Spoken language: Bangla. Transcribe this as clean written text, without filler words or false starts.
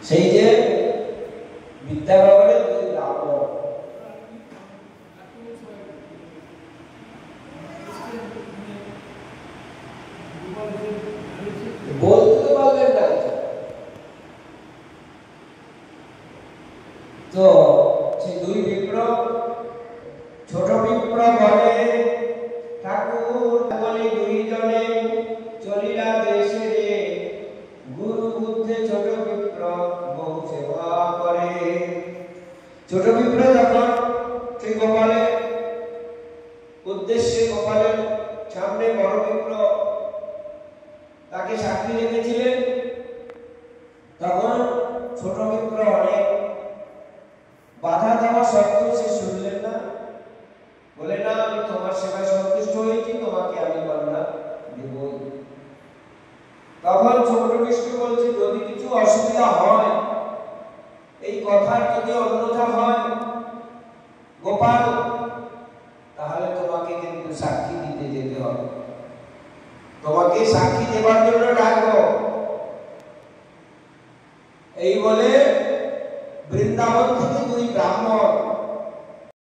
সেই যে বিদ্যা ভবনে দুই ব্রাহ্মণ বলতে পারলেন না। তো সেই দুই বিপ্র, ছোট বিপ্র বলে ঠাকুর বলে দুই জনে চলিলা দেশে রে, গুরু বুদ্ধে ছোট বিপ্র বহু সেবা করে। ছোট বিপ্র যখন সেই গোপালের উদ্দেশ্যে গোপালের সামনে বড় বিপ্র তাকে সাক্ষী রেখেছিলেন, তখন ছোট বিপ্র অনেক বাধা দেওয়া সত্ত্বেও সে শুনলেন না, বলে না আমি তোমার সেবায় সন্তুষ্ট হয়েছি, তোমাকে আমি কন্যা দেবই। তখন ছোট বিষ্ণু বলছে যদি কিছু অসুবিধা হয়, এই কথার যদি অন্যথা হয় গোপাল, তাহলে তোমাকে কিন্তু সাক্ষী দিতে যেতে হবে, তোমাকে সাক্ষী দেবার জন্য ডাকবো। এই বলে বৃন্দাবন থেকে